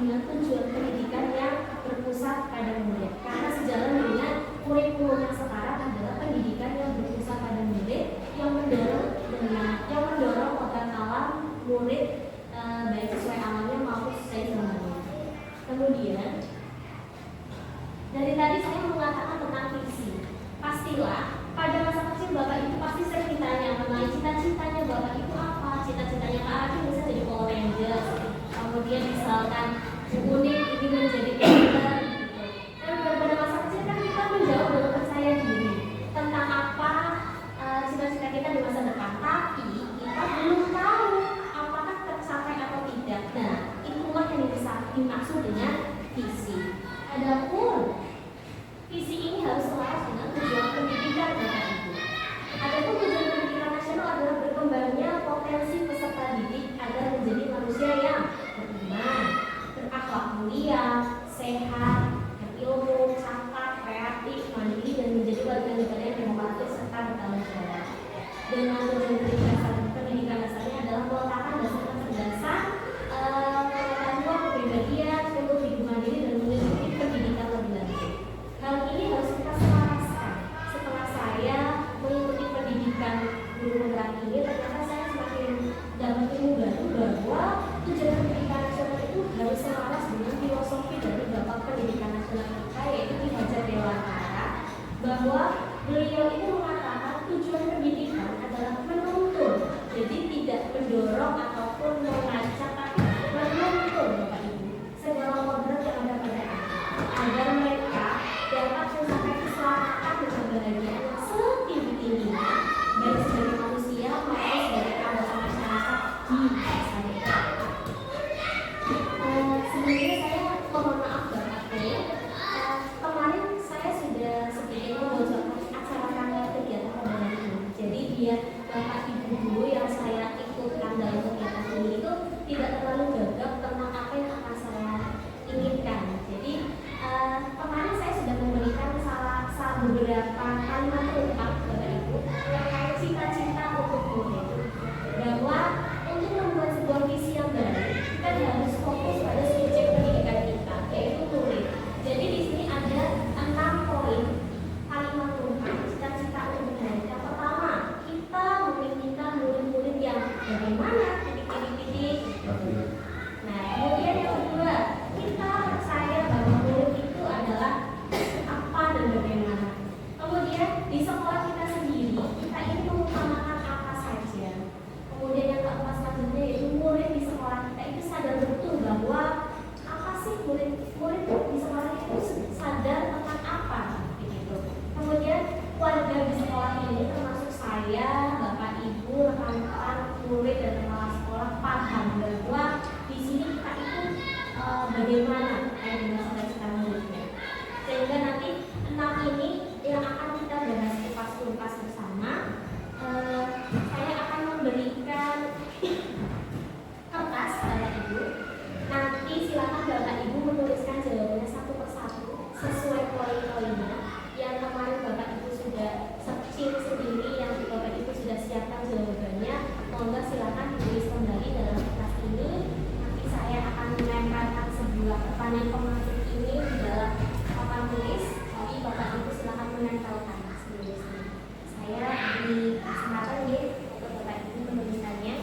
dengan tujuan pendidikan yang berpusat pada murid. Karena sejalan dengan kurikulum yang sekarang adalah pendidikan yang berpusat pada murid yang mendorong kodrat alam murid baik sesuai alamnya maupun sesuai zamannya. Kemudian dari tadi saya mengatakan tentang visi. Pastilah pada masa kecil Bapak Ibu pasti sering ditanya mengenai cita-citanya Bapak Ibu apa? Cita-citanya Kak Adi bisa jadi Power Rangers. Kemudian misalkan unik ingin menjadi dokter. Dan pada masa kecil kan kita menjawab dengan percaya diri tentang apa cita-cita kita di masa depan. Tapi kita belum tahu apakah tercapai atau tidak. Nah, itulah yang dimaksud dengan visi. Adapun visi ini harus selaras dengan tujuan pendidikan Bapak Ibu. Adapun tujuan pendidikan nasional adalah berkembangnya potensi peserta didik agar menjadi manusia yang beriman, berakhlak mulia, sehat, berilmu, cakap, kreatif, mandiri, dan menjadi warga negara yang demokratis serta bertanggung jawab. Dengan tujuan pendidikan dasarnya adalah meletakkan dasar kecerdasan, pengetahuan, kepribadian untuk hidup mandiri dan mengikuti pendidikan lebih lanjut. Hal ini harus kita selaraskan. Setelah saya mengikuti pendidikan guru penggerak ini, ternyata saya semakin dapat ilmu baru bahwa tujuan pendidikan nasional itu harus selaras dengan filosofi dari Bapak Pendidikan Nasional kita, yaitu Ki Hajar Dewantara, bahwa beliau itu mengatakan tujuan pendidikan adalah menuntun, jadi tidak mendorong ataupun mengajak, tapi menuntun Bapak Ibu segala kodrat yang ada pada anak agar mereka dapat mencapai keselamatan dan kebahagiaan yang setinggi-tingginya baik sebagai manusia maupun sebagai anggota masyarakat di masa depan. Sebelumnya saya mohon maaf Bapak P. Kemarin saya sudah sedikit membocorkan acara tanggal kegiatan pada hari ini. Jadi biar Bapak Ibu dulu yang saya ikutkan dalam kegiatan ini itu tidak terlalu gagap tentang apa yang akan saya inginkan. Jadi kemarin saya sudah memberikan beberapa kalimat ungkap Bapak Ibu terkait cita-cita untuk murid, bahwa untuk membuat sebuah visi yang baik kita harus fokus pada subjek pendidikan kita, yaitu murid. Jadi di sini ada 6 poin kalimat ungkap cita-cita untuk murid. Yang pertama, kita menginginkan murid-murid yang bagaimana titik-titik. Nah, kemudian yang kedua, kita percaya bahwa murid itu adalah apa dan bagaimana. Kemudian di sekolah kita sendiri, kita ingin mengutamakan apa saja. Kemudian yang keempat selanjutnya yaitu murid di sekolah kita itu sadar betul bahwa apa sih murid di sekolah itu sadar tentang apa begitu. Kemudian warga di sekolah ini termasuk saya, Bapak Ibu, rekan-rekan murid dan kepala sekolah paham bahwa di sini kita itu bagaimana dengan cita-cita muridnya. Sehingga nanti 6 ini yang akan kita bahas kupas-kupas bersama. Saya akan memberikan kertas Bapak Ibu. Nanti silakan Bapak Ibu menuliskan jawabannya satu persatu sesuai poin-poinnya. Yang kemarin Bapak Ibu sudah searching sendiri, yang Bapak Ibu sudah siapkan jawabannya. Mohon silakan ditulis kembali dalam kertas ini. Nanti saya akan menempelkan sebuah pertanyaan pemantik ini di dalam papan tulis. Jadi Bapak Ibu silakan menempelkan sendiri. Saya beri kesempatan ya untuk Bapak Ibu menuliskannya.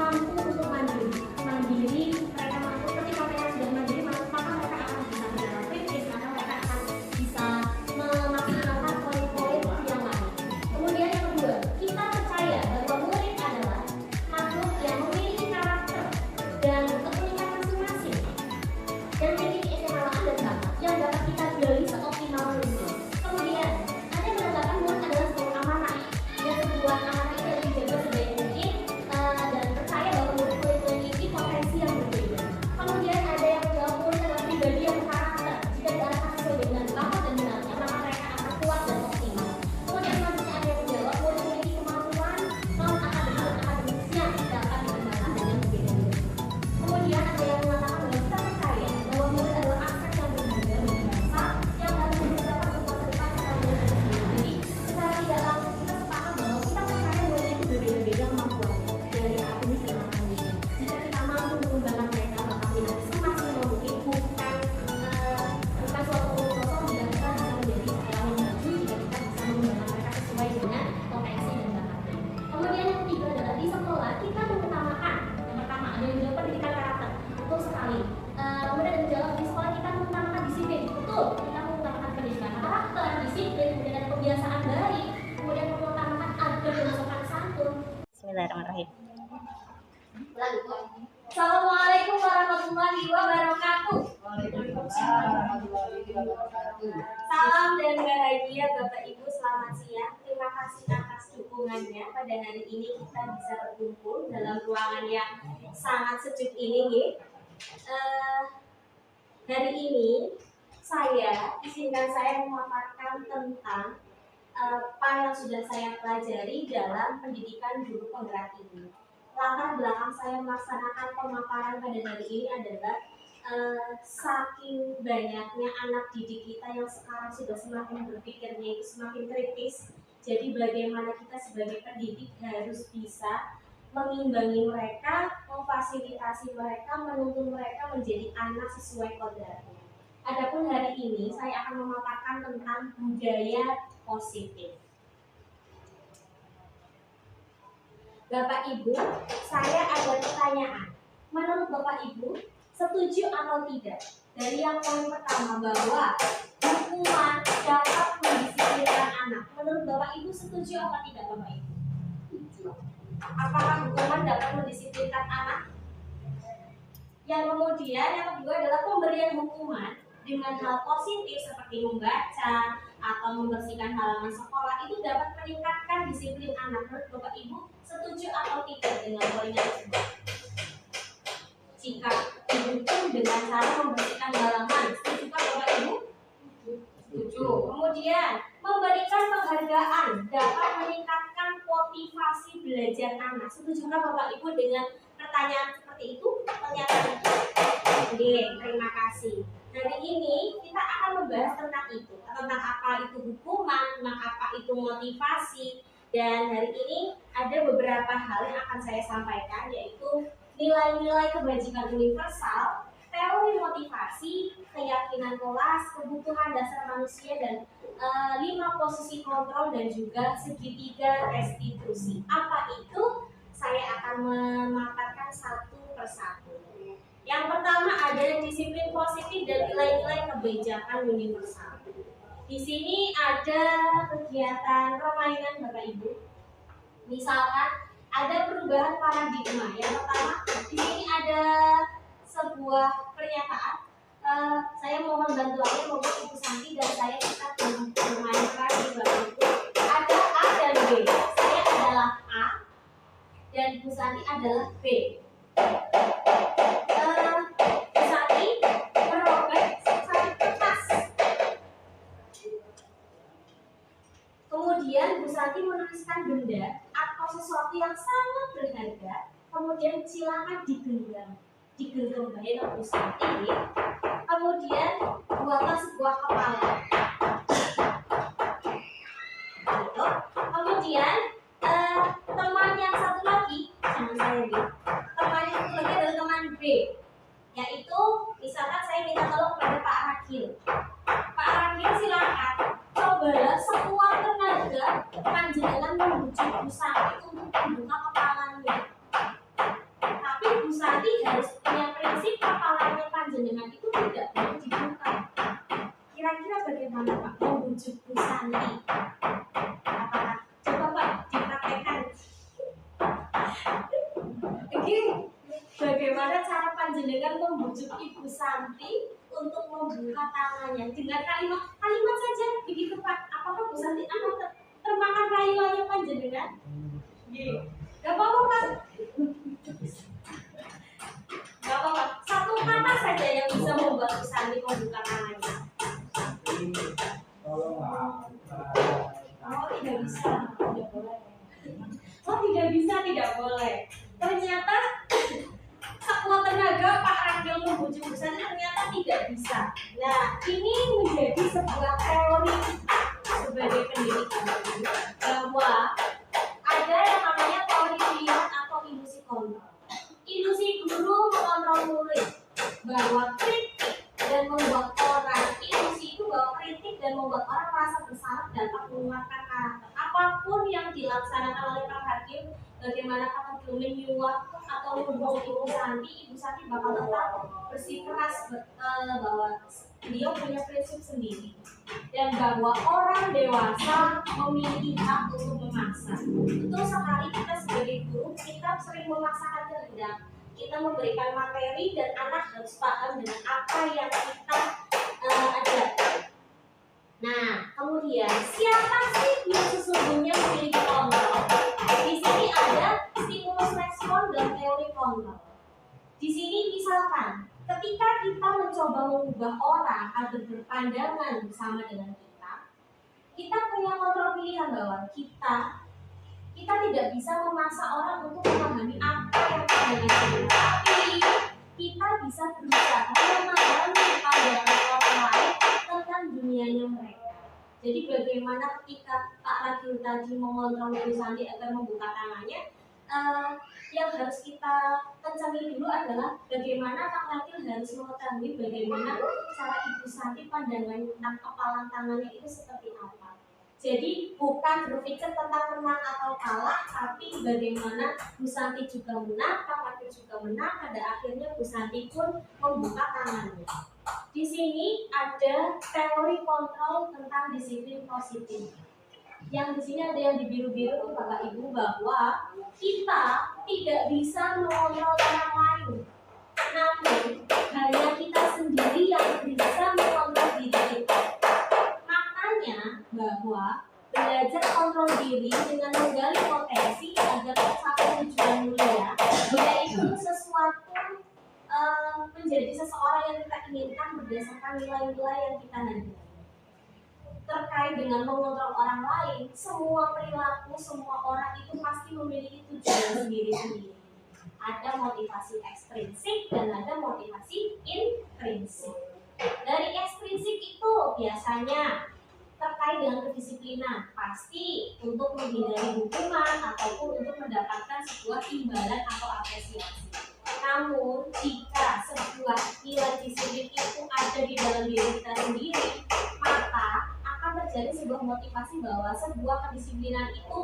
mampu untuk mandiri, mereka mampu ketika mereka sudah mandiri, maka mereka akan bisa berjalan kritis, maka mereka akan bisa memaksimalkan poin-poin yang lain. Kemudian yang kedua, kita percaya bahwa murid adalah makhluk yang memiliki karakter dan keunikan masing-masing dan memiliki keistimewaan dan bakat yang dapat kita gali seoptimal mungkin. Kemudian ada yang mengatakan murid adalah sebuah amanah, dan sebuah amanah itu harus dijaga sebaik mungkin, dan percaya bahwa murid memiliki potensi yang berbeda. Kemudian ada yang menjawab murid adalah pribadi yang berkarakter. Jika diarahkan sesuai dengan bakat dan minatnya, maka mereka akan kuat dan optimal. Kemudian selanjutnya ada yang menjawab murid memiliki kemampuan non-akademisnya dapat dikembangkan dengan berbeda-beda. Kemudian ada yang mengatakan bahwa kita percaya bahwa murid adalah aset yang berharga bagi bangsa yang harus didapat untuk masa depan secara berbeda. Jadi secara tidak langsung kita sepakat bahwa kita percaya murid itu berbeda-beda kemampuannya dari akademis dan non-akademis. Jika kita mampu mengembangkan mereka, maka minat semaksimal mungkin bukan suatu omong kosong jika kita bisa menjadi seorang yang maju, jika kita bisa mengembangkan mereka sesuai dengan potensi dan bakatnya. Kemudian yang ketiga adalah di sekolah kita mengutamakan, yang pertama ada yang menjawab pendidikan karakter, betul sekali. Kemudian ada yang menjawab di sekolah kita mengutamakan disiplin, betul, kita mengutamakan pendidikan karakter, disiplin, kemudian ada kebiasaan baik, kemudian mengutamakan adab dan sopan santun. Bismillahirrahmanirrahim. Lalu, Assalamualaikum warahmatullahi wabarakatuh. Salam dan bahagia Bapak Ibu, selamat siang. Terima kasih atas dukungannya. Pada hari ini kita bisa berkumpul dalam ruangan yang sangat sejuk ini. Hari ini izinkan saya memaparkan tentang apa yang sudah saya pelajari dalam pendidikan guru penggerak ini. Latar belakang saya melaksanakan pemaparan pada hari ini adalah saking banyaknya anak didik kita yang sekarang sudah semakin berpikirnya itu semakin kritis. Jadi bagaimana kita sebagai pendidik harus bisa mengimbangi mereka, memfasilitasi mereka, menuntun mereka menjadi anak sesuai kodratnya. Adapun hari ini saya akan memaparkan tentang budaya positif. Bapak Ibu, saya ada pertanyaan. Menurut Bapak Ibu, setuju atau tidak dari yang poin pertama bahwa hukuman dapat mendisiplinkan anak? Menurut Bapak Ibu setuju atau tidak Bapak Ibu? Apakah hukuman dapat mendisiplinkan anak? Yang kemudian yang kedua adalah pemberian hukuman dengan hal positif seperti membaca atau membersihkan halaman sekolah itu dapat meningkatkan disiplin anak. Menurut Bapak Ibu setuju atau tidak dengan poin tersebut? Jika dihukum dengan cara membersihkan halaman, setujukah Bapak Ibu? Setuju. Kemudian memberikan penghargaan dapat meningkatkan motivasi belajar anak. Setujukah Bapak Ibu dengan pertanyaan seperti itu? Pernyataan itu? Oke, terima kasih. Hari ini kita akan membahas tentang itu, tentang apa itu hukuman, tentang apa itu motivasi. Dan hari ini ada beberapa hal yang akan saya sampaikan, yaitu nilai-nilai kebajikan universal, teori motivasi, keyakinan kelas, kebutuhan dasar manusia, dan 5 posisi kontrol dan juga segitiga restitusi. Apa itu? Saya akan memaparkan satu persatu. Yang pertama ada disiplin positif dan nilai-nilai kebijakan universal. Di sini ada kegiatan permainan Bapak Ibu. Misalkan ada perubahan paradigma. Yang pertama di sini ada sebuah pernyataan. Saya mohon bantuannya monggo Ibu Santi dan saya kita bermain lagi Bapak Ibu. Ada A dan B. Saya adalah A dan Bu Santi adalah B. Bu Santi merobek secara kertas. Kemudian Bu Santi menuliskan benda atau sesuatu yang sangat berharga. Kemudian silakan digenggam. Digenggam baik Bu Santi. Kemudian buatlah sebuah kepala. Gitu. Kemudian teman yang satu lagi, jangan saya B. Teman yang satu lagi adalah teman B, yaitu misalkan saya minta tolong kepada Pak Rakil. Pak Rakil silakan cobalah sekuat tenaga panjenengan membujuk Bu Santi untuk membuka kepalanya. panjenengan itu tidak boleh dibuka. Kira-kira bagaimana Pak membujuk Bu Santi? Apakah coba Pak dipraktekkan? Oke, bagaimana cara panjenengan membujuk Ibu Santi untuk membuka tangannya dengan kalimat saja begitu Pak? Apakah Bu Santi akan termakan rayuannya panjenengan? Gak apa-apa Pak. Gak apa-apa. Satu kata saja yang bisa membuat Bu Santi membuka tangannya. Oh tidak bisa, tidak boleh. Oh tidak bisa, tidak boleh. Ternyata sekuat tenaga Pak Ragil membujuk Bu Santi ternyata tidak bisa. Nah ini menjadi sebuah teori sebagai pendidikan bahwa ada yang namanya teori pilihan atau ilusi kontrol. Ilusi guru mengontrol murid bahwa kritik dan membuat orang, ilusi itu bahwa kritik dan membuat orang merasa bersalah dapat menguatkan karakter. Apapun yang dilaksanakan oleh Pak Hakim, bagaimana Pak Hakim menyuap atau membujuk Ibu Santi bakal tetap bersikeras bahwa beliau punya prinsip sendiri dan bahwa orang dewasa memiliki hak untuk memaksa. Betul sekali, kita sebagai guru kita sering memaksakan kehendak. Kita memberikan materi dan anak harus paham dengan apa yang kita ajarkan. Nah, kemudian siapa sih yang sesungguhnya memiliki kontrol? Di sini ada stimulus respon dan teori kontrol. Di sini misalkan ketika kita mencoba mengubah orang agar berpandangan bersama dengan kita punya kontrol pilihan bahwa kita tidak bisa memaksa orang untuk memahami apa yang kita inginkan, tapi kita bisa berusaha memahami pandangan orang lain tentang dunianya mereka. Jadi bagaimana ketika Pak Ragil tadi mengontrol Ibu Santi agar membuka tangannya, yang harus kita kencangin dulu adalah bagaimana Pak Ragil harus mengetahui bagaimana cara Ibu Santi pandangan tentang kepalan tangannya itu seperti apa. Jadi bukan berpikir tentang menang atau kalah, tapi bagaimana Bu Santi juga menang, Pak Ragil juga menang, pada akhirnya Bu Santi pun membuka tangannya. Di sini ada teori kontrol tentang disiplin positif. Yang di sini ada yang di biru-biru Bapak Ibu, bahwa kita tidak bisa mengontrol orang lain, namun hanya kita sendiri yang bisa mengontrol diri kita. Makanya bahwa belajar kontrol diri dengan menggali potensi agar tercapai tujuan mulia, yaitu sesuatu menjadi seseorang yang kita inginkan berdasarkan nilai-nilai yang kita handle. Terkait dengan mengontrol orang lain, semua perilaku, semua orang itu pasti memiliki tujuan sendiri-sendiri. Ada motivasi ekstrinsik dan ada motivasi intrinsik. Dari ekstrinsik itu biasanya terkait dengan kedisiplinan, pasti untuk menghindari hukuman ataupun untuk mendapatkan sebuah imbalan atau apresiasi. Namun jika sebuah nilai disiplin itu ada di dalam diri kita sendiri, maka akan terjadi sebuah motivasi bahwa sebuah kedisiplinan itu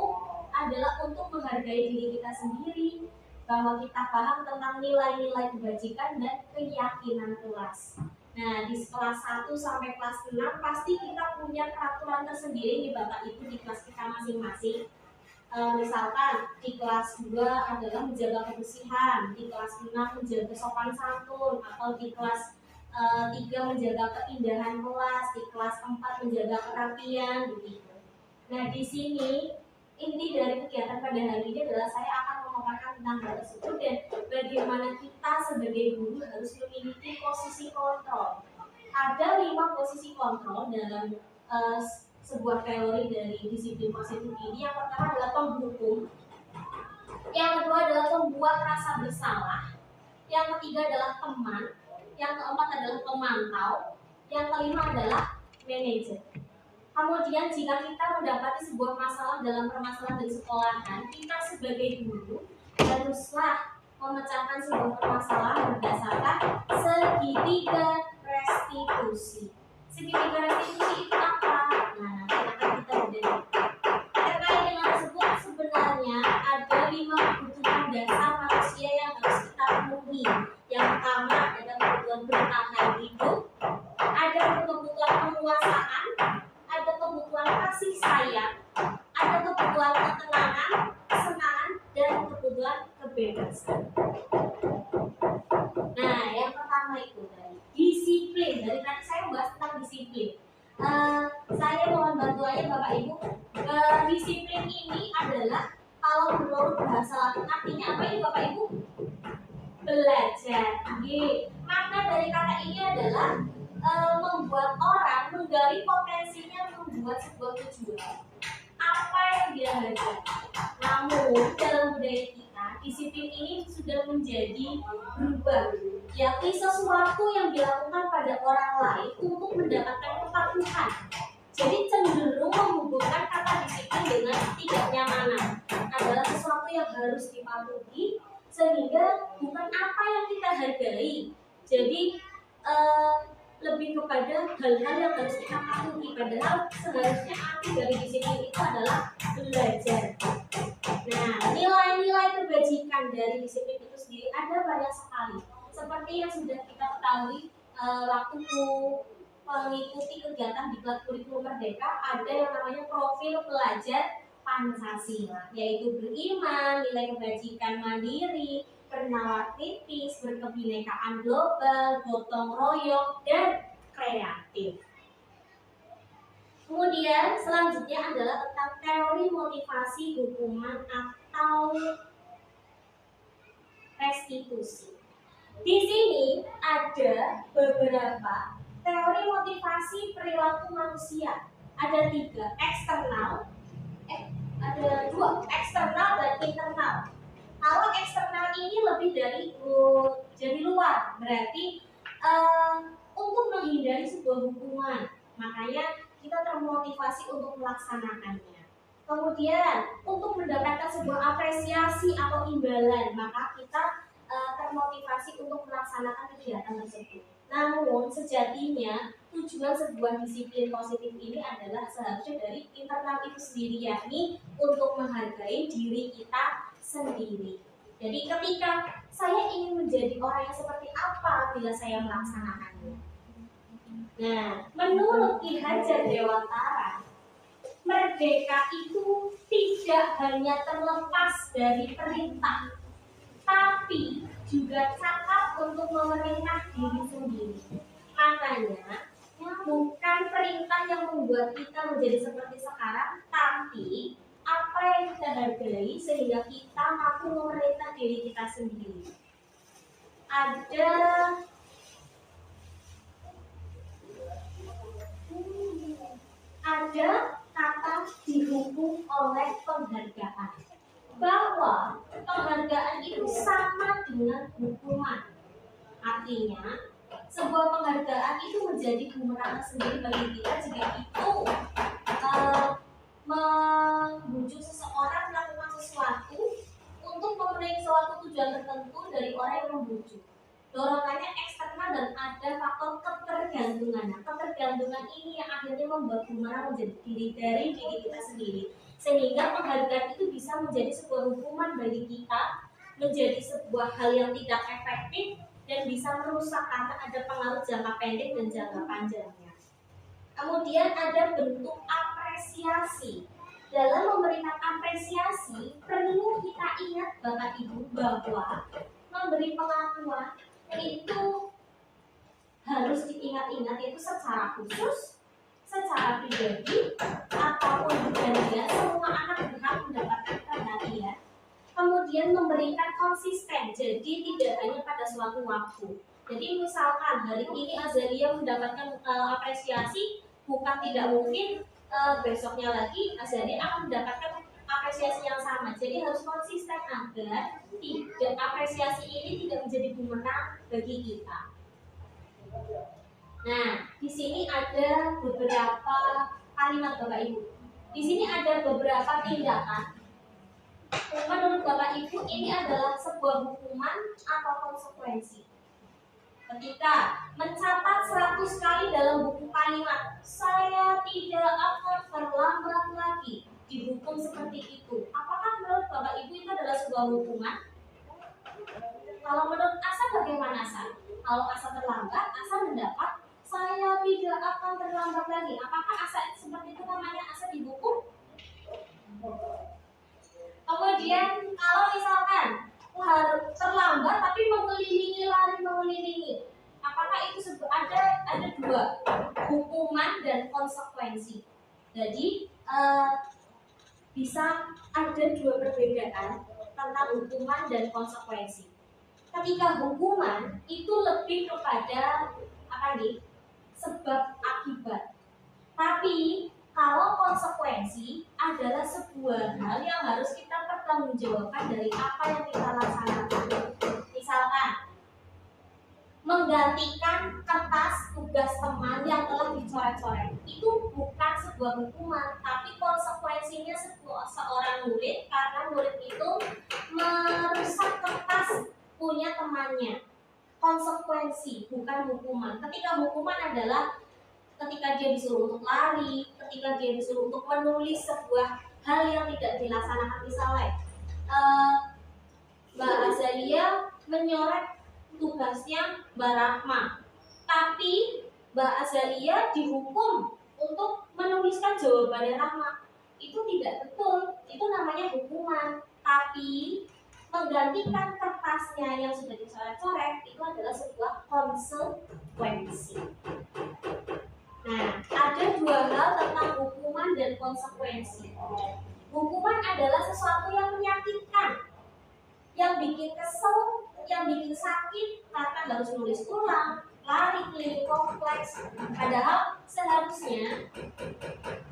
adalah untuk menghargai diri kita sendiri, bahwa kita paham tentang nilai-nilai kebajikan dan keyakinan kelas. Nah, di kelas 1 sampai kelas 6 pasti kita punya peraturan tersendiri nih Bapak Ibu di kelas kita masing-masing. Misalkan di kelas 2 adalah menjaga kebersihan, di kelas 6 menjaga sopan santun, atau di kelas 3 menjaga keindahan kelas, di kelas 4 menjaga kerapian begitu. Nah, di sini inti dari kegiatan pada hari ini adalah saya akan memaparkan tentang hal tersebut dan bagaimana kita sebagai guru harus memiliki posisi kontrol. Ada 5 posisi kontrol dalam sebuah teori dari disiplin positif ini. Yang pertama adalah penghukum, yang kedua adalah pembuat rasa bersalah, yang ketiga adalah teman, yang keempat adalah pemantau, yang kelima adalah manajer. Kemudian jika kita mendapati sebuah masalah dalam permasalahan dari sekolahan, kita sebagai guru haruslah memecahkan sebuah permasalahan berdasarkan segitiga restitusi. Segitiga restitusi itu apa? Nah, nanti akan kita bedah. Terkait dengan tersebut sebenarnya ada 5 kebutuhan dasar manusia yang harus kita penuhi. Yang pertama adalah kebutuhan bertahan. Nah, yang pertama itu tadi disiplin. Dari tadi saya membahas tentang disiplin. Saya mohon bantuannya Bapak Ibu. Disiplin ini adalah kalau menurut bahasa Latin artinya apa ini Bapak Ibu? Belajar. Makna dari kata ini adalah membuat orang menggali potensinya membuat sebuah tujuan. Apa yang dia hargai. Namun dalam budaya kita, disiplin ini sudah menjadi berubah, yakni sesuatu yang dilakukan pada orang lain untuk mendapatkan kepatuhan. Jadi cenderung menghubungkan kata disiplin dengan ketidaknyamanan, adalah sesuatu yang harus dipatuhi, sehingga bukan apa yang kita hargai. Jadi lebih kepada hal-hal yang harus kita patuhi, padahal seharusnya arti dari disiplin itu adalah belajar. Nah, nilai-nilai kebajikan dari disiplin itu sendiri ada banyak sekali. Seperti yang sudah kita ketahui waktu mengikuti kegiatan di kurikulum Merdeka, ada yang namanya profil pelajar Pancasila, yaitu beriman, nilai kebajikan mandiri, bernalar kritis, berkebinekaan global, gotong royong, dan kreatif. Kemudian selanjutnya adalah tentang teori motivasi hukuman atau restitusi. Di sini ada beberapa teori motivasi perilaku manusia. Ada 3, eksternal, ada 2, eksternal dan internal. Kalau eksternal ini lebih dari luar, berarti untuk menghindari sebuah hukuman, makanya kita termotivasi untuk melaksanakannya. Kemudian untuk mendapatkan sebuah apresiasi atau imbalan, maka kita termotivasi untuk melaksanakan kegiatan tersebut. Namun sejatinya tujuan sebuah disiplin positif ini adalah seharusnya dari internal itu sendiri, yakni untuk menghargai diri kita sendiri. Jadi ketika saya ingin menjadi orang yang seperti apa bila saya melaksanakannya. Nah, menurut Ki Hajar Dewantara, merdeka itu tidak hanya terlepas dari perintah, tapi juga cakap untuk memerintah diri sendiri. Makanya bukan perintah yang membuat kita menjadi seperti sekarang, tapi apa yang kita hargai sehingga kita mampu memerintah diri kita sendiri. Ada kata dihukum oleh penghargaan, bahwa penghargaan itu sama dengan hukuman. Artinya sebuah penghargaan itu menjadi bumerang sendiri bagi kita jika itu membujuk seseorang melakukan sesuatu untuk memenuhi suatu tujuan tertentu dari orang yang membujuk. Dorongannya eksternal dan ada faktor ketergantungan. Nah, ketergantungan ini yang akhirnya membuat bumerang menjadi dari diri kita sendiri. Sehingga penghargaan itu bisa menjadi sebuah hukuman bagi kita, menjadi sebuah hal yang tidak efektif dan bisa merusak karena ada pengaruh jangka pendek dan jangka panjangnya. Kemudian ada bentuk apresiasi. Dalam memberikan apresiasi, perlu kita ingat Bapak Ibu bahwa memberi pengakuan itu harus diingat-ingat, yaitu secara khusus, secara pribadi, ataupun bergantian, semua anak berhak mendapatkan perhatian. Kemudian memberikan konsisten, jadi tidak hanya pada suatu waktu. Jadi misalkan hari ini Azalia mendapatkan apresiasi, bukan tidak mungkin besoknya lagi Azalia akan mendapatkan apresiasi yang sama. Jadi harus konsisten agar apresiasi ini tidak menjadi bumerang bagi kita. Nah, di sini ada beberapa kalimat Bapak Ibu. Di sini ada beberapa tindakan. Menurut Bapak Ibu, ini adalah sebuah hukuman atau konsekuensi. Ketika mencatat 100 kali dalam buku kalimat, saya tidak akan terlambat lagi, dihukum seperti itu. Apakah menurut Bapak Ibu itu adalah sebuah hukuman? Kalau menurut Asa bagaimana Asa? Kalau Asa terlambat, Asa mendapat saya tidak akan terlambat lagi. Apakah Asa seperti itu namanya Asa dihukum? Kemudian kalau misalkan harus terlambat tapi lari mengelilingi. Apakah itu ada dua, hukuman dan konsekuensi. Jadi bisa ada dua perbedaan tentang hukuman dan konsekuensi. Ketika hukuman itu lebih kepada apa nih? Sebab akibat. Tapi kalau konsekuensi adalah sebuah hal yang harus kita pertanggungjawabkan dari apa yang kita laksanakan. Misalkan menggantikan kertas tugas teman yang telah dicoret-coret, itu bukan sebuah hukuman, tapi konsekuensinya seorang murid karena murid itu merusak kertas punya temannya. Konsekuensi bukan hukuman. Ketika hukuman adalah ketika dia disuruh untuk lari, ketika dia disuruh untuk menulis sebuah hal yang tidak dilaksanakan. Misalnya Mbak Azalia menyoret tugasnya Mbak Rahma, tapi Mbak Azalia dihukum untuk menuliskan jawabannya Rahma. Itu tidak betul, itu namanya hukuman. Tapi menggantikan kertasnya yang sudah dicoret-coret itu adalah sebuah konsekuensi. Nah, ada dua hal tentang hukuman dan konsekuensi. Hukuman adalah sesuatu yang menyakitkan, yang bikin kesel, yang bikin sakit karena harus nulis ulang, lari keliling kompleks. Padahal seharusnya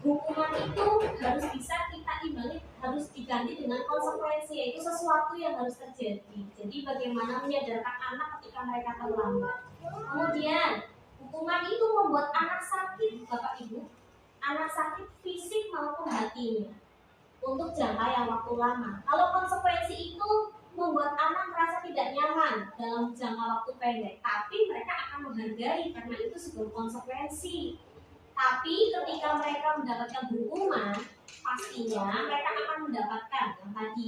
hukuman itu harus bisa kita imbangi, harus diganti dengan konsekuensi, yaitu sesuatu yang harus terjadi. Jadi bagaimana menyadarkan anak ketika mereka terlambat. Kemudian hukuman itu membuat anak sakit, Bapak Ibu, anak sakit fisik maupun hatinya untuk jangka yang waktu lama. Kalau konsekuensi itu membuat anak merasa tidak nyaman dalam jangka waktu pendek, tapi mereka akan menghargai karena itu sebuah konsekuensi. Tapi ketika mereka mendapatkan hukuman, pastinya mereka akan mendapatkan yang tadi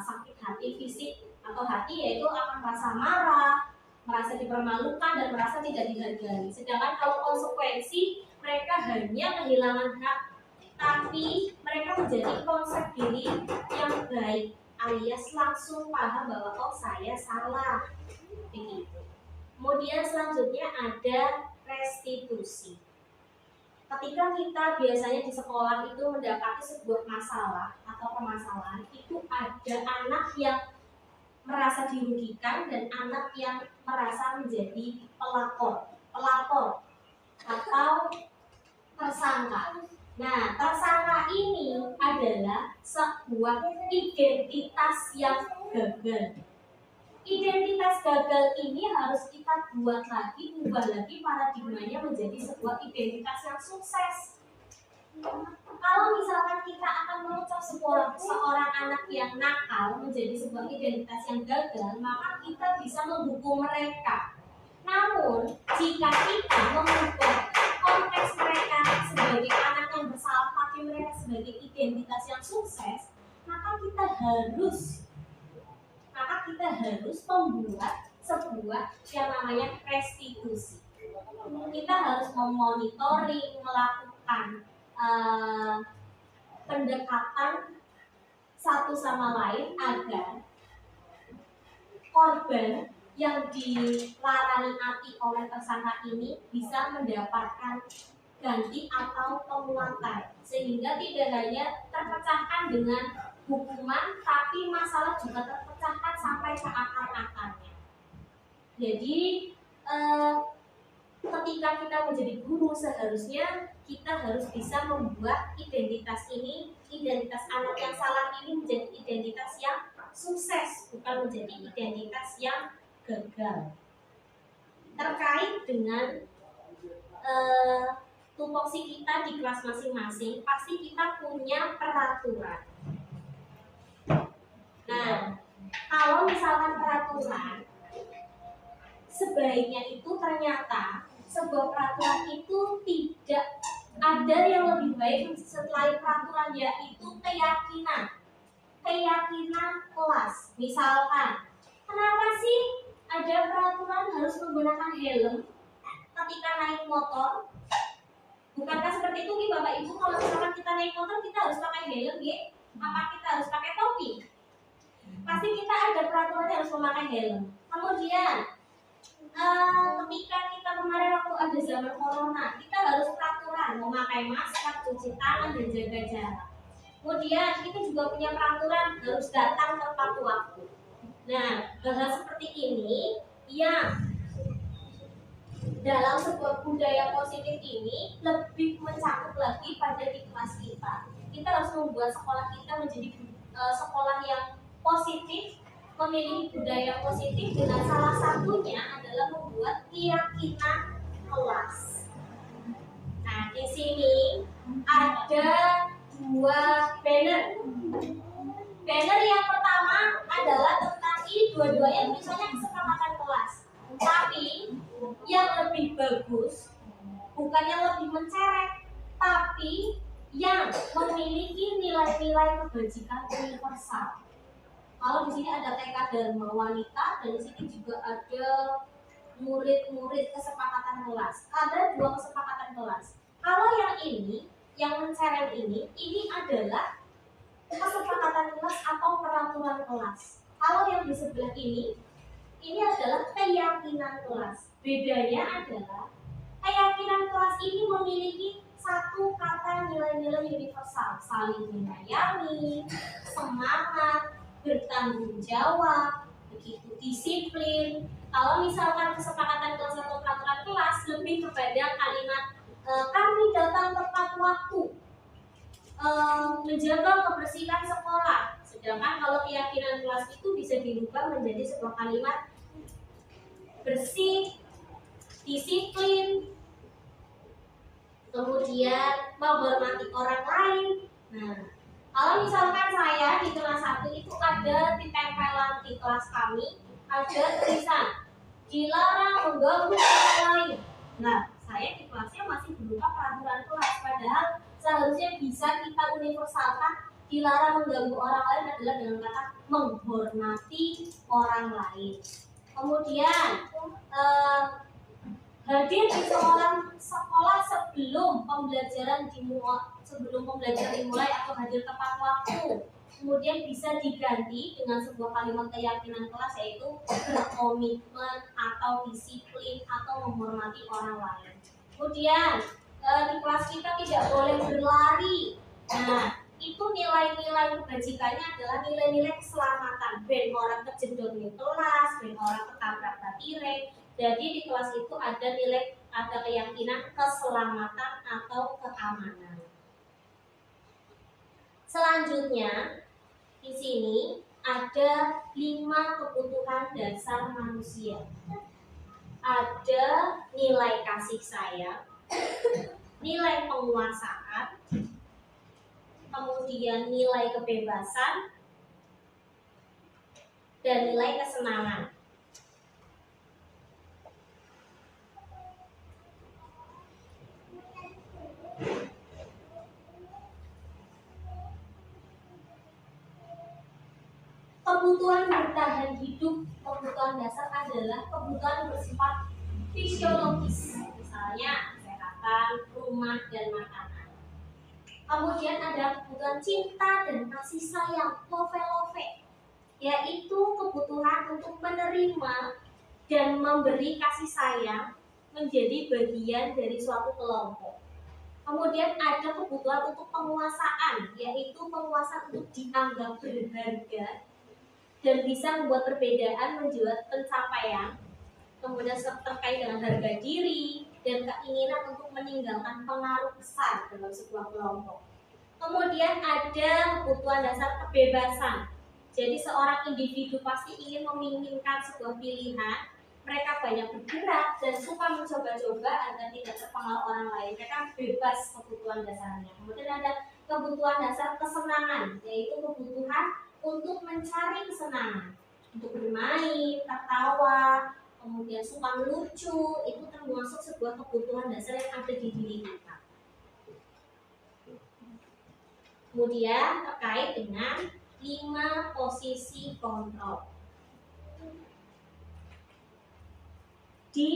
sakit hati fisik atau hati, yaitu akan merasa marah, merasa dipermalukan dan merasa tidak dihargai. Sedangkan kalau konsekuensi, mereka hanya kehilangan hak, tapi mereka menjadi konsep diri yang baik, alias langsung paham bahwa oh saya salah. Begitu. Kemudian selanjutnya ada restitusi. Ketika kita biasanya di sekolah itu mendapati sebuah masalah atau permasalahan, itu ada anak yang merasa dirugikan dan anak yang merasa menjadi pelapor atau tersangka. Nah, tersangka ini adalah sebuah identitas yang gagal. Identitas gagal ini harus kita buat lagi, ubah lagi paradigmanya menjadi sebuah identitas yang sukses. Kalau misalkan kita akan mengucap seorang anak yang nakal menjadi sebuah identitas yang gagal, maka kita bisa menghukum mereka. Namun, jika kita mengubah konteks mereka sebagai anak yang bersalah, tapi mereka sebagai identitas yang sukses, maka kita harus membuat sebuah yang namanya restitusi. Kita harus memonitoring, melakukan pendekatan satu sama lain agar korban yang dilarani hati oleh tersangka ini bisa mendapatkan ganti atau penguatan, sehingga tidak hanya terpecahkan dengan hukuman, tapi masalah juga terpecahkan sampai ke akar-akarnya. Jadi ketika kita menjadi guru, seharusnya kita harus bisa membuat identitas anak yang salah ini menjadi identitas yang sukses, bukan menjadi identitas yang gagal. Terkait dengan tupoksi kita di kelas masing-masing, pasti kita punya peraturan. Nah, kalau misalkan peraturan, sebaiknya itu ternyata sebuah peraturan itu tidak ada yang lebih baik setelah peraturan, yaitu keyakinan kelas. Misalkan, kenapa sih ada peraturan harus menggunakan helm ketika naik motor? Bukankah seperti itu nih Bapak Ibu, kalau misalkan kita naik motor kita harus pakai helm ya? Apa kita harus pakai topi? pasti kita ada peraturan harus memakai helm. Kemudian ketika kita kemarin waktu ada zaman corona, kita harus peraturan memakai masker, cuci tangan, dan jaga jarak. Kemudian kita juga punya peraturan harus datang tepat waktu. Nah, hal-hal seperti ini yang dalam sebuah budaya positif ini lebih mencakup lagi pada di kelas kita. Kita harus membuat sekolah kita menjadi sekolah yang positif, memiliki budaya positif dengan salah satunya adalah membuat keyakinan kelas. Nah, di sini ada dua banner. Banner yang pertama adalah tentang ini dua-duanya misalnya kesepakatan kelas. Tapi yang lebih bagus bukan yang lebih mencerek, tapi yang memiliki nilai-nilai kebajikan universal. Kalau di sini ada TK Dharma Wanita dan di sini juga ada murid-murid kesepakatan kelas. Ada dua kesepakatan kelas. Kalau yang ini, yang mencerek ini adalah kesepakatan kelas atau peraturan kelas. Kalau yang di sebelah ini adalah keyakinan kelas. Bedanya adalah keyakinan kelas ini memiliki satu kata nilai-nilai universal, saling menyayangi, semangat, bertanggung jawab, begitu disiplin. Kalau misalkan kesepakatan kelas atau peraturan kelas lebih kepada kalimat kami datang tepat waktu, menjaga kebersihan sekolah. Sedangkan kalau keyakinan kelas itu bisa dirubah menjadi sebuah kalimat bersih, disiplin, kemudian menghormati orang lain. Nah, kalau misalkan saya di kelas 1 itu ada di tempelan di kelas kami ada tulisan dilarang mengganggu orang lain. Nah, saya di kelasnya masih berupa peraturan kelas, padahal seharusnya bisa kita universalkan dilarang mengganggu orang lain adalah dengan kata menghormati orang lain. Kemudian hadir di sekolah sebelum pembelajaran dimulai atau hadir tepat waktu. Kemudian bisa diganti dengan sebuah kalimat keyakinan kelas yaitu berkomitmen atau disiplin atau menghormati orang lain. Kemudian di kelas kita tidak boleh berlari. Nah, itu nilai-nilai kebajikannya adalah nilai-nilai keselamatan. Ben orang kejedot di kelas, ben orang ketabrak batireng. Jadi di kelas itu ada keyakinan keselamatan atau keamanan. Selanjutnya di sini ada 5 kebutuhan dasar manusia. Ada nilai kasih sayang, nilai penguasaan, kemudian nilai kebebasan, dan nilai kesenangan. Kebutuhan bertahan hidup, kebutuhan dasar adalah kebutuhan bersifat fisiologis, misalnya kesehatan, rumah, dan makanan. Kemudian ada kebutuhan cinta dan kasih sayang, love, yaitu kebutuhan untuk menerima dan memberi kasih sayang menjadi bagian dari suatu kelompok. Kemudian ada kebutuhan untuk penguasaan, yaitu penguasaan untuk dianggap berharga dan bisa membuat perbedaan menjual pencapaian. Kemudian terkait dengan harga diri dan keinginan untuk meninggalkan pengaruh besar dalam sebuah kelompok. Kemudian ada kebutuhan dasar kebebasan. Jadi seorang individu pasti ingin menginginkan sebuah pilihan. Mereka banyak bergerak dan suka mencoba-coba agar tidak terpengaruh orang lain. Mereka bebas kebutuhan dasarnya. Kemudian ada kebutuhan dasar kesenangan, yaitu kebutuhan untuk mencari kesenangan, untuk bermain, tertawa, kemudian suka melucu. Itu termasuk sebuah kebutuhan dasar yang ada di diri kita. Kemudian terkait dengan 5 posisi kontrol. Di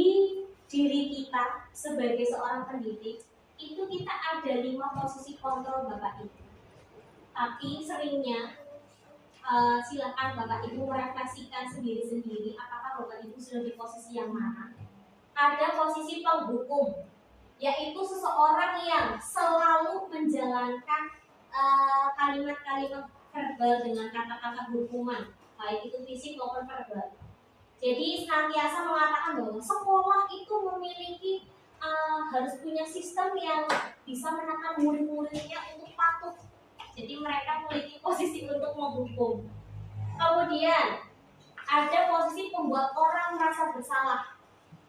diri kita sebagai seorang pendidik itu kita ada 5 posisi kontrol Bapak Ibu. Tapi seringnya Silakan Bapak Ibu merefleksikan sendiri-sendiri apakah Bapak Ibu sudah di posisi yang mana. Ada posisi penghukum, yaitu seseorang yang selalu menjalankan kalimat-kalimat verbal dengan kata-kata hukuman, baik itu fisik maupun verbal. Jadi senantiasa mengatakan bahwa sekolah itu memiliki harus punya sistem yang bisa menekan murid-muridnya untuk patuh. Jadi mereka memiliki posisi untuk menghukum. Kemudian ada posisi membuat orang merasa bersalah.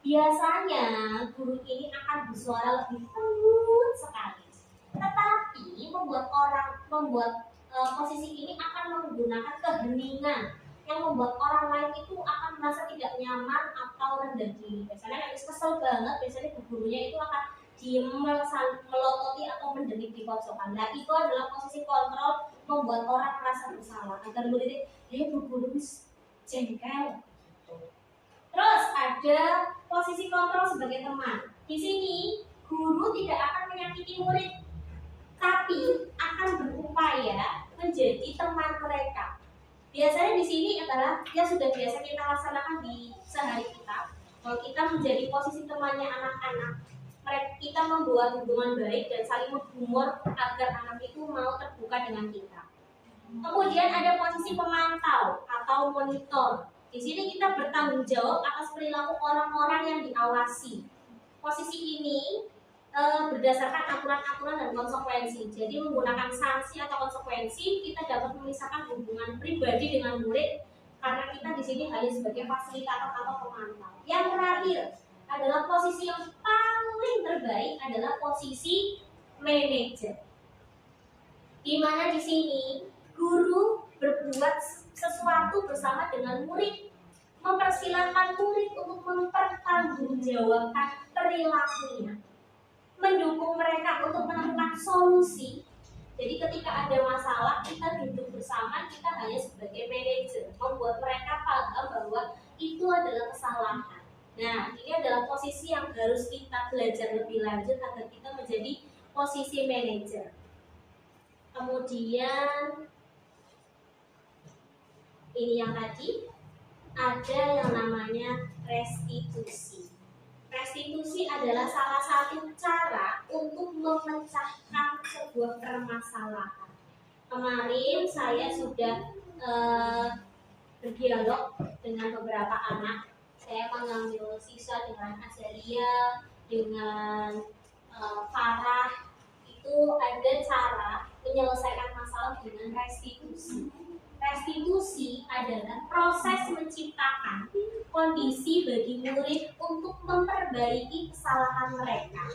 Biasanya guru ini akan bersuara lebih lembut sekali. Tetapi membuat posisi ini akan menggunakan keheningan yang membuat orang lain itu akan merasa tidak nyaman atau rendah diri. Biasanya habis kesel banget, biasanya gurunya itu akan diem, melototi atau mendelik di pojokan. Nah itu adalah posisi kontrol membuat orang merasa bersalah agar muridnya, guru jengkel. Terus ada posisi kontrol sebagai teman. Di sini guru tidak akan menyakiti murid, tapi akan berupaya menjadi teman mereka. Biasanya di sini adalah yang sudah biasa kita laksanakan di sehari kita. Kalau kita menjadi posisi temannya anak-anak, kita membuat hubungan baik dan saling berhumor agar anak itu mau terbuka dengan kita. Kemudian ada posisi pemantau atau monitor. Di sini kita bertanggung jawab atas perilaku orang-orang yang diawasi. Posisi ini berdasarkan aturan-aturan dan konsekuensi. Jadi menggunakan sanksi atau konsekuensi, kita dapat memisahkan hubungan pribadi dengan murid karena kita di sini hanya sebagai fasilitator atau pemantau. Yang terakhir adalah posisi yang paling terbaik adalah posisi manajer. Di mana di sini guru berbuat sesuatu bersama dengan murid, mempersilahkan murid untuk mempertanggungjawabkan perilakunya, mendukung mereka untuk menemukan solusi. Jadi ketika ada masalah, kita duduk bersama, kita hanya sebagai manajer, membuat mereka paham bahwa itu adalah kesalahan. Nah, ini adalah posisi yang harus kita belajar lebih lanjut agar kita menjadi posisi manajer. Kemudian ini yang tadi ada yang namanya restitusi. Restitusi adalah salah satu cara untuk memecahkan sebuah permasalahan. Kemarin saya sudah berdialog dengan beberapa anak. Saya mengambil siswa dengan Azalia, dengan Farah. Itu ada cara menyelesaikan masalah dengan restitusi. Restitusi adalah proses menciptakan kondisi bagi murid untuk memperbaiki kesalahan mereka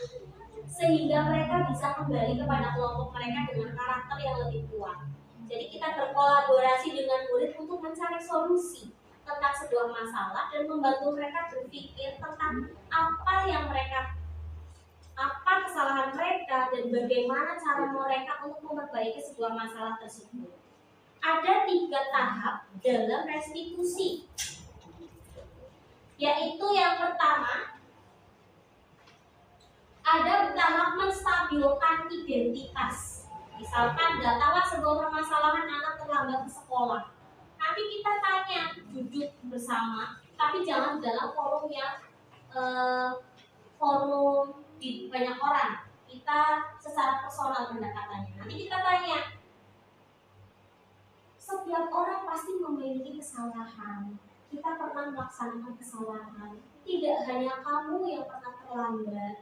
sehingga mereka bisa kembali kepada kelompok mereka dengan karakter yang lebih kuat. Jadi kita berkolaborasi dengan murid untuk mencari solusi tentang sebuah masalah dan membantu mereka berpikir tentang apa kesalahan mereka dan bagaimana cara mereka untuk memperbaiki sebuah masalah tersebut. Ada 3 tahap dalam restitusi, yaitu yang pertama ada tahap menstabilkan identitas. Misalkan datanglah sebuah permasalahan anak terlambat ke sekolah, nanti kita tanya, duduk bersama, tapi jangan dalam forum yang forum di banyak orang. Kita secara personal pendekatannya. Nanti kita tanya, setiap orang pasti memiliki kesalahan. Kita pernah melaksanakan kesalahan. Tidak hanya kamu yang pernah terlambat.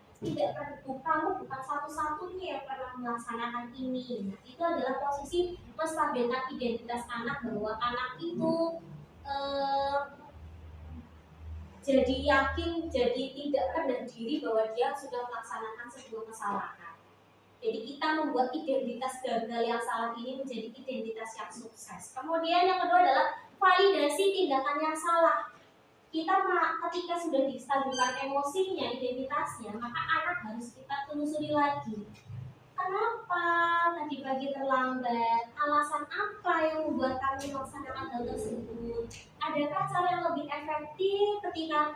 Kamu bukan satu-satunya yang pernah melaksanakan ini. Nah, itu adalah posisi menstabilkan identitas anak bahwa anak itu jadi yakin, jadi tidak rendah diri bahwa dia sudah melaksanakan sebuah kesalahan. Jadi kita membuat identitas gagal yang salah ini menjadi identitas yang sukses. Kemudian yang kedua adalah validasi tindakan yang salah. Ketika sudah distabilkan emosinya, identitasnya, maka anak harus kita telusuri lagi. Kenapa tadi pagi terlambat? Alasan apa yang membuat kami melaksanakan hal tersebut? Adakah cara yang lebih efektif ketika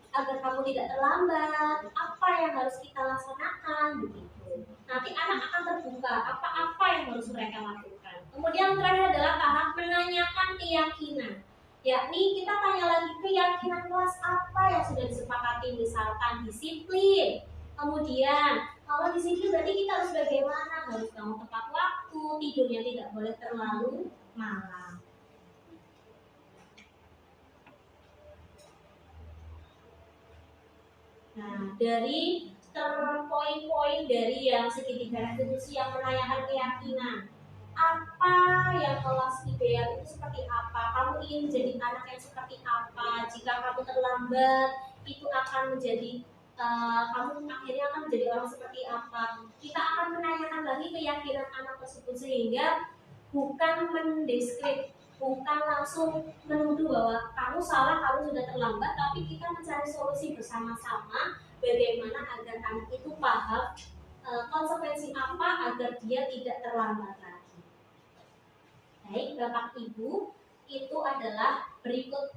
agar kamu tidak terlambat? Apa yang harus kita laksanakan? Begitu. Nanti anak akan terbuka apa-apa yang harus mereka lakukan. Kemudian terakhir adalah tahap menanyakan keyakinan. Yakni kita tanya lagi keyakinan kelas apa yang sudah disepakati, misalkan disiplin. Kemudian kalau disiplin berarti kita harus bagaimana? Harus bangun tepat waktu, tidurnya tidak boleh terlalu malam. Nah, dari poin-poin dari yang segitiga restitusi yang menanyakan keyakinan, apa yang kelas ideal itu seperti apa? Kamu ingin menjadi anak yang seperti apa? Jika kamu terlambat, itu akan menjadi kamu akhirnya akan menjadi orang seperti apa? Kita akan menanyakan lagi keyakinan anak tersebut sehingga bukan mendeskrip, bukan langsung menuduh bahwa kamu salah, kamu sudah terlambat, tapi kita mencari solusi bersama-sama bagaimana agar anak itu paham konsekuensi apa agar dia tidak terlambat lagi. Baik, Bapak Ibu, itu adalah berikut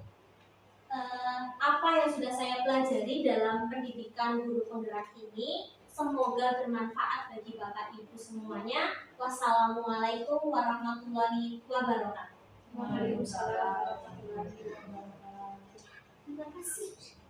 apa yang sudah saya pelajari dalam pendidikan guru penggerak ini. Semoga bermanfaat bagi Bapak Ibu semuanya. Wassalamualaikum warahmatullahi wabarakatuh. Waalaikumsalam warahmatullahi wabarakatuh. Terima kasih.